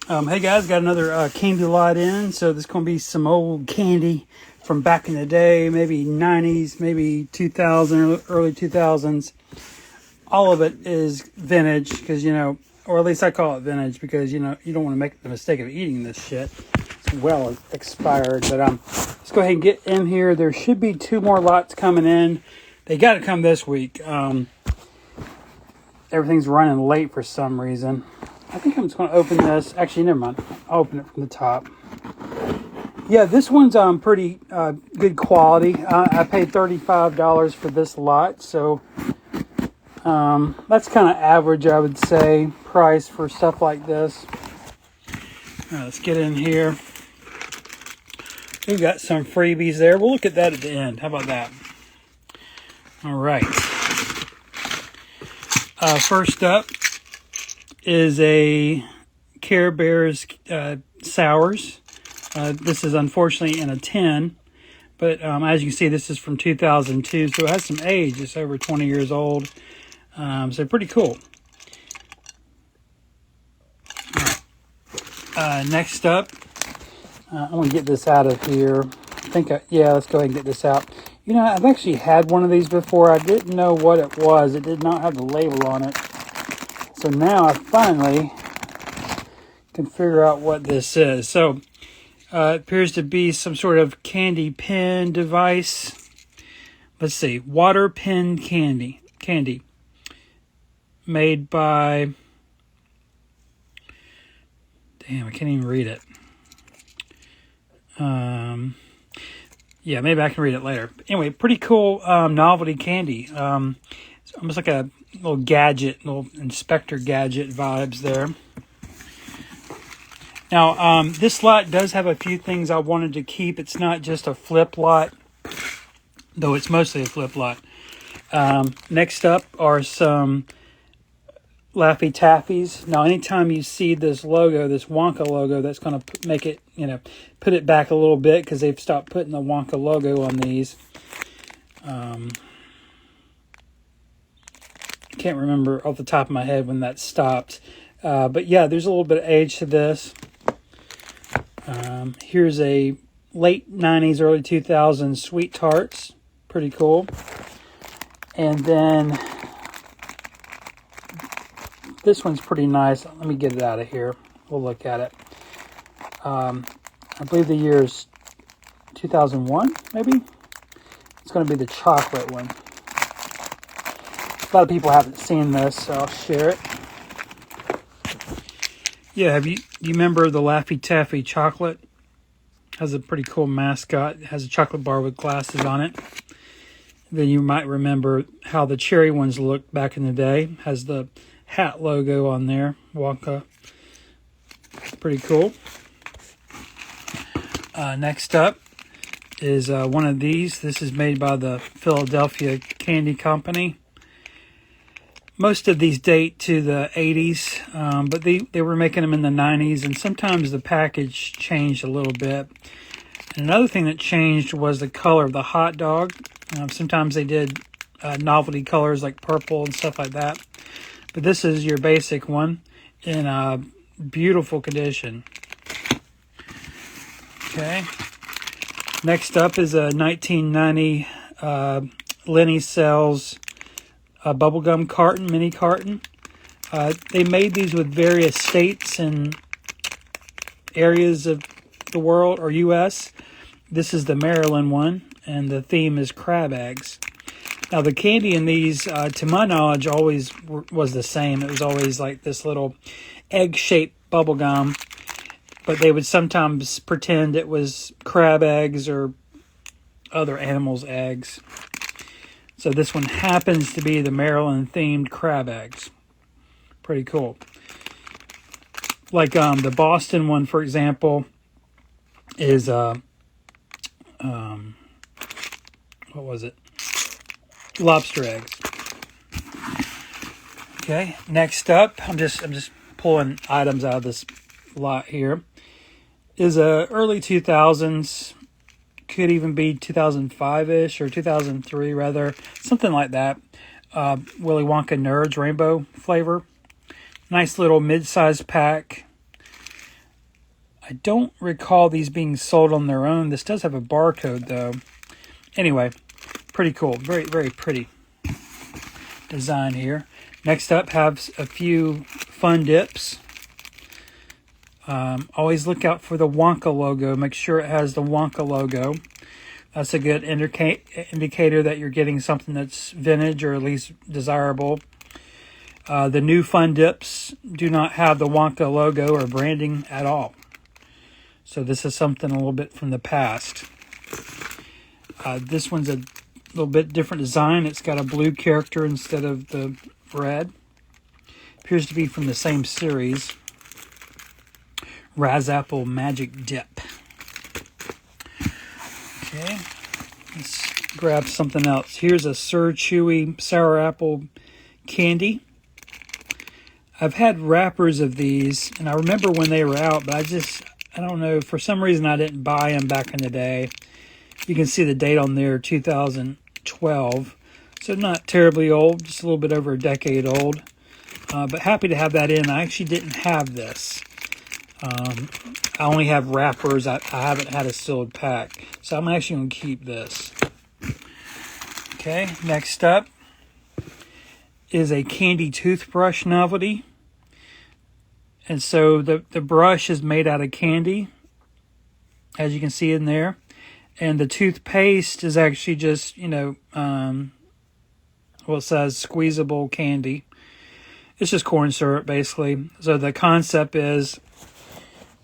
Hey guys, got another candy lot in. So this is going to be some old candy from back in the day, maybe 90s, maybe 2000, early 2000s. All of it is vintage because, or at least I call it vintage because, you don't want to make the mistake of eating this shit. It's well expired. But let's go ahead and get in here. There should be 2 more lots coming in. They got to come this week. Everything's running late for some reason. I think I'm just going to open this. Actually, never mind. I'll open it from the top. Yeah, this one's pretty good quality. I paid $35 for this lot, so that's kind of average, I would say, price for stuff like this. Let's get in here. We've got some freebies there. We'll look at that at the end. How about that? All right. First up is a Care Bears Sours. This is unfortunately in a tin, but as you can see, this is from 2002, so it has some age. It's over 20 years old, so pretty cool. Next up, I'm going to get this out of here. Let's go ahead and get this out. I've actually had one of these before. I didn't know what it was. It did not have the label on it. So now I finally can figure out what this is. So it appears to be some sort of candy pen device. Let's see. Water pen candy. Made by... Damn, I can't even read it. Yeah, maybe I can read it later. Anyway, pretty cool novelty candy. It's almost like a little gadget, little Inspector Gadget vibes there. Now, this lot does have a few things I wanted to keep. It's not just a flip lot, though it's mostly a flip lot. Next up are some Laffy Taffies. Now, anytime you see this logo, this Wonka logo, that's going to make it, put it back a little bit because they've stopped putting the Wonka logo on these. Can't remember off the top of my head when that stopped. But yeah, there's a little bit of age to this. Here's a late 90s, early 2000s Sweet Tarts. Pretty cool. And then this one's pretty nice. Let me get it out of here. We'll look at it. I believe the year is 2001, maybe? It's going to be the chocolate one. A lot of people haven't seen this, so I'll share it. Yeah, do you remember the Laffy Taffy chocolate? Has a pretty cool mascot. It has a chocolate bar with glasses on it. Then you might remember how the cherry ones looked back in the day. Has the hat logo on there, Wonka. Pretty cool. Next up is one of these. This is made by the Philadelphia Candy Company. Most of these date to the 80s, but they were making them in the 90s, and sometimes the package changed a little bit. And another thing that changed was the color of the hot dog. Sometimes they did novelty colors like purple and stuff like that. But this is your basic one in beautiful condition. Okay. Next up is a 1990 Lenny Sells bubblegum carton, mini carton. They made these with various states and areas of the world or U.S. This is the Maryland one, and the theme is crab eggs. Now, the candy in these, to my knowledge, always was the same. It was always like this little egg-shaped bubblegum, but they would sometimes pretend it was crab eggs or other animals' eggs. So this one happens to be the Maryland-themed crab eggs. Pretty cool. Like the Boston one, for example, is what was it? Lobster eggs. Okay. Next up, I'm just pulling items out of this lot here. Is a early 2000s. Could even be 2005-ish or 2003 rather, something like that. Willy Wonka Nerds rainbow flavor. Nice little mid-sized pack. I don't recall these being sold on their own. This does have a barcode though. Anyway, pretty cool. Very, very pretty design here. Next up, have a few fun dips. Always look out for the Wonka logo. Make sure it has the Wonka logo. That's a good indicator that you're getting something that's vintage or at least desirable. The new fun dips do not have the Wonka logo or branding at all. So this is something a little bit from the past. This one's a little bit different design. It's got a blue character instead of the red. Appears to be from the same series. Apple Magic Dip. Okay, let's grab something else. Here's a Sir Chewy Sour Apple Candy. I've had wrappers of these, and I remember when they were out, but I don't know, for some reason I didn't buy them back in the day. You can see the date on there, 2012. So not terribly old, just a little bit over a decade old. But happy to have that in. I actually didn't have this. I only have wrappers. I haven't had a sealed pack. So I'm actually going to keep this. Okay, next up is a candy toothbrush novelty. And so the brush is made out of candy, as you can see in there. And the toothpaste is actually just, it says squeezable candy. It's just corn syrup, basically. So the concept is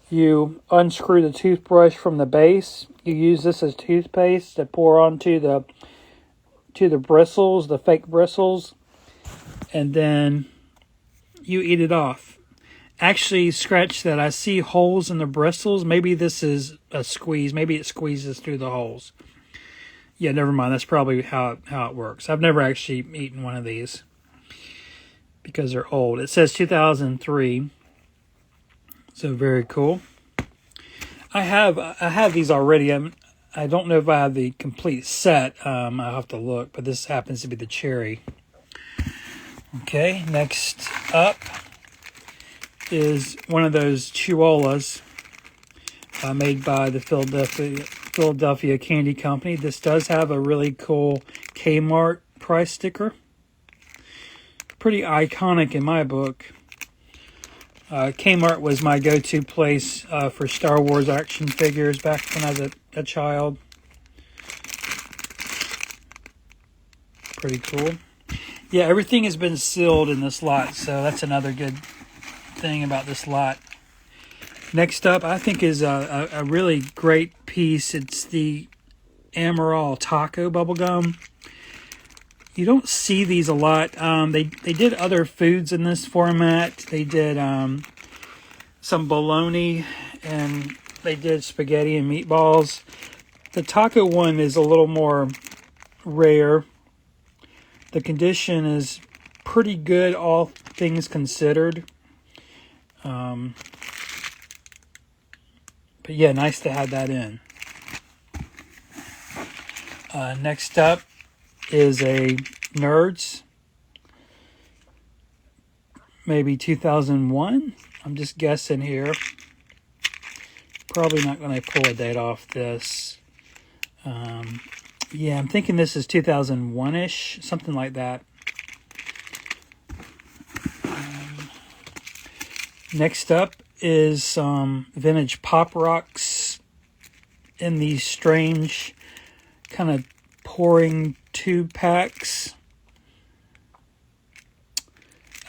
you unscrew the toothbrush from the base. You use this as toothpaste to pour onto the bristles, the fake bristles, and then you eat it off. Actually, scratch that. I see holes in the bristles. Maybe this is a squeeze. Maybe it squeezes through the holes. Yeah, never mind. That's probably how it works. I've never actually eaten one of these because they're old. It says 2003. So very cool. I have these already. I don't know if I have the complete set. I'll have to look, but this happens to be the cherry. Okay, next up is one of those Chihuahuas made by the Philadelphia Candy Company. This does have a really cool Kmart price sticker. Pretty iconic in my book. Kmart was my go-to place for Star Wars action figures back when I was a child. Pretty cool. Yeah, everything has been sealed in this lot, so that's another good thing about this lot. Next up, I think, is a really great piece. It's the Amaral Taco bubblegum. You don't see these a lot. They did other foods in this format. They did some bologna, and they did spaghetti and meatballs. The taco one is a little more rare. The condition is pretty good, all things considered. But yeah, nice to have that in. Next up is a Nerds. Maybe 2001. I'm just guessing here. Probably not going to pull a date off this. Yeah, I'm thinking this is 2001-ish, something like that. Next up is some vintage Pop Rocks in these strange kind of pouring tube packs.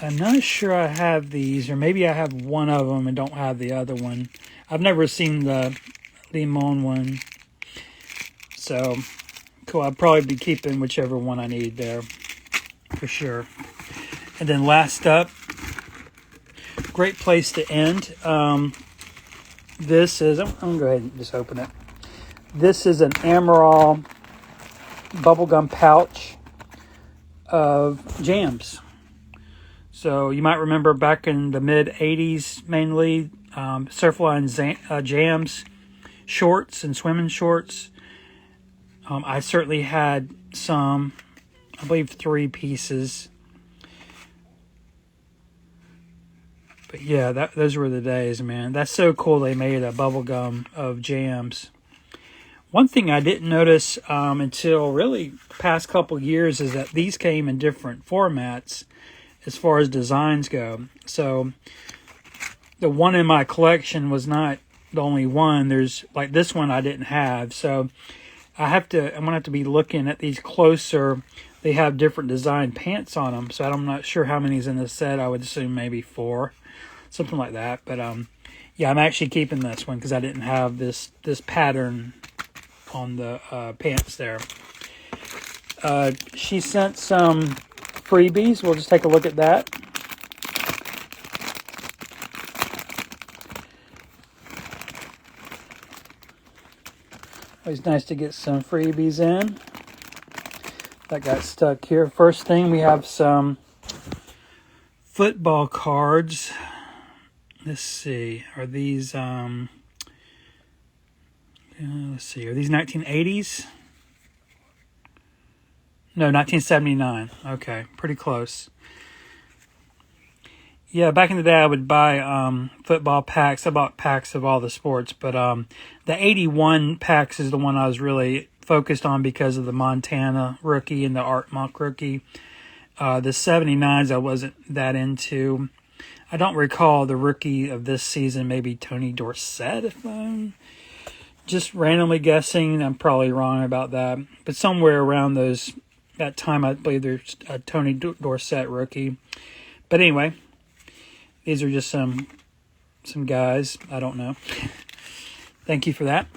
I'm not sure I have these, or maybe I have one of them and don't have the other one. I've never seen the limon one. So, cool. I'll probably be keeping whichever one I need there, for sure. And then last up, great place to end. This is, I'm going to go ahead and just open it. This is an Amaral bubblegum pouch of JAMS. So you might remember back in the mid-80s, mainly, Surfline JAMS shorts and swimming shorts. I certainly had some, I believe 3 pieces. But yeah, those were the days, man. That's so cool they made a bubble gum of JAMS. One thing I didn't notice until really the past couple years is that these came in different formats as far as designs go. So the one in my collection was not the only one. There's like this one I didn't have. So I'm gonna have to be looking at these closer. They have different design pants on them. So I'm not sure how many's in the set. I would assume maybe 4. Something like that. But yeah, I'm actually keeping this one because I didn't have this pattern on the pants there. She sent some freebies. We'll just take a look at that. Always nice to get some freebies in. That got stuck here. First thing, we have some football cards. Let's see. Are these let's see. Are these 1980's? No, 1979. Okay, pretty close. Yeah, back in the day, I would buy football packs. I bought packs of all the sports, but the 81 packs is the one I was really focused on because of the Montana rookie and the Art Monk rookie. The 79s I wasn't that into. I don't recall the rookie of this season, maybe Tony Dorsett, if I'm just randomly guessing. I'm probably wrong about that. But somewhere around that time, I believe there's a Tony Dorsett rookie. But anyway, these are just some guys. I don't know. Thank you for that.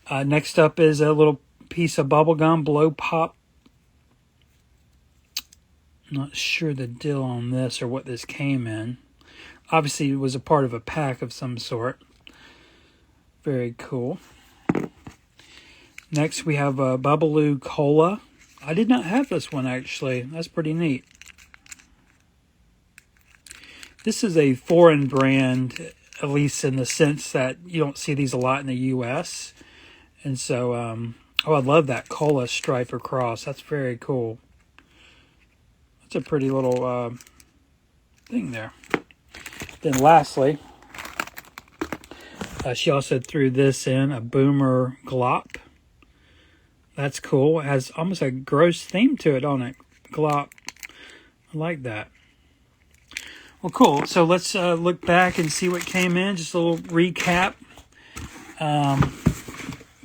Next up is a little piece of bubble gum, blow pop. Not sure the deal on this or what this came in. Obviously, it was a part of a pack of some sort. Very cool. Next, we have a Bubbaloo Cola. I did not have this one, actually. That's pretty neat. This is a foreign brand, at least in the sense that you don't see these a lot in the U.S. And so, I love that cola stripe across. That's very cool. That's a pretty little thing there. Then lastly, she also threw this in, a Boomer Glop. That's cool. It has almost a gross theme to it, don't it? Glop. I like that. Well, cool. So let's look back and see what came in. Just a little recap.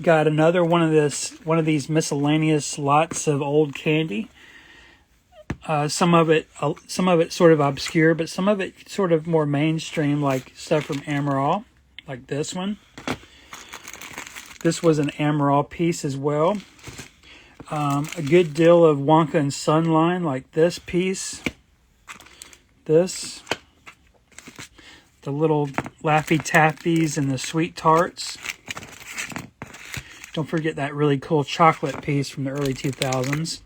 Got another one of these miscellaneous lots of old candy. Some of it sort of obscure, but some of it sort of more mainstream, like stuff from Amaral, like this one. This was an Amaral piece as well. A good deal of Wonka and Son line, like this piece. This. The little Laffy Taffies and the Sweet Tarts. Don't forget that really cool chocolate piece from the early 2000s.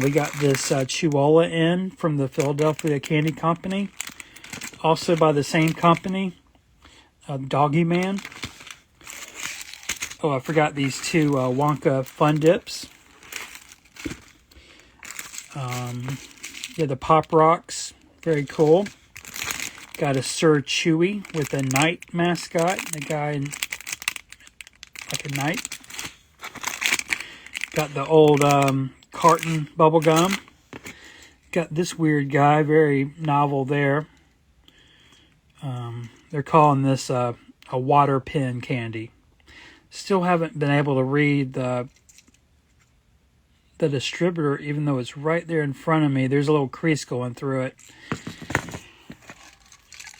We got this Chuola in from the Philadelphia Candy Company. Also by the same company, Doggy Man. Oh, I forgot these two Wonka Fun Dips. Yeah, the Pop Rocks. Very cool. Got a Sir Chewy with a knight mascot. The guy in, like a knight. Got the old carton bubble gum. Got this weird guy, very novel there. They're calling this a water pen candy. Still haven't been able to read the distributor, even though it's right there in front of me. There's a little crease going through it.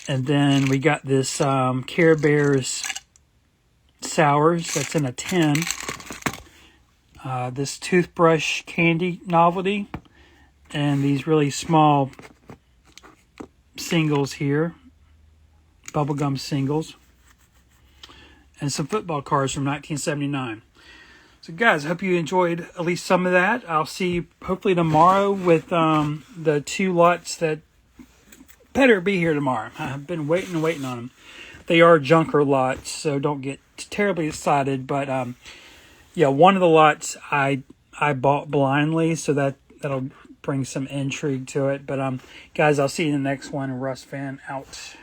And then we got this Care Bears Sours that's in a tin. This toothbrush candy novelty. And these really small singles here. Bubblegum singles. And some football cards from 1979. So guys, I hope you enjoyed at least some of that. I'll see you hopefully tomorrow with the 2 lots that better be here tomorrow. I've been waiting on them. They are junker lots, so don't get terribly excited. But yeah, one of the lots I bought blindly, so that'll brings some intrigue to it. But guys, I'll see you in the next one. Russ Van out.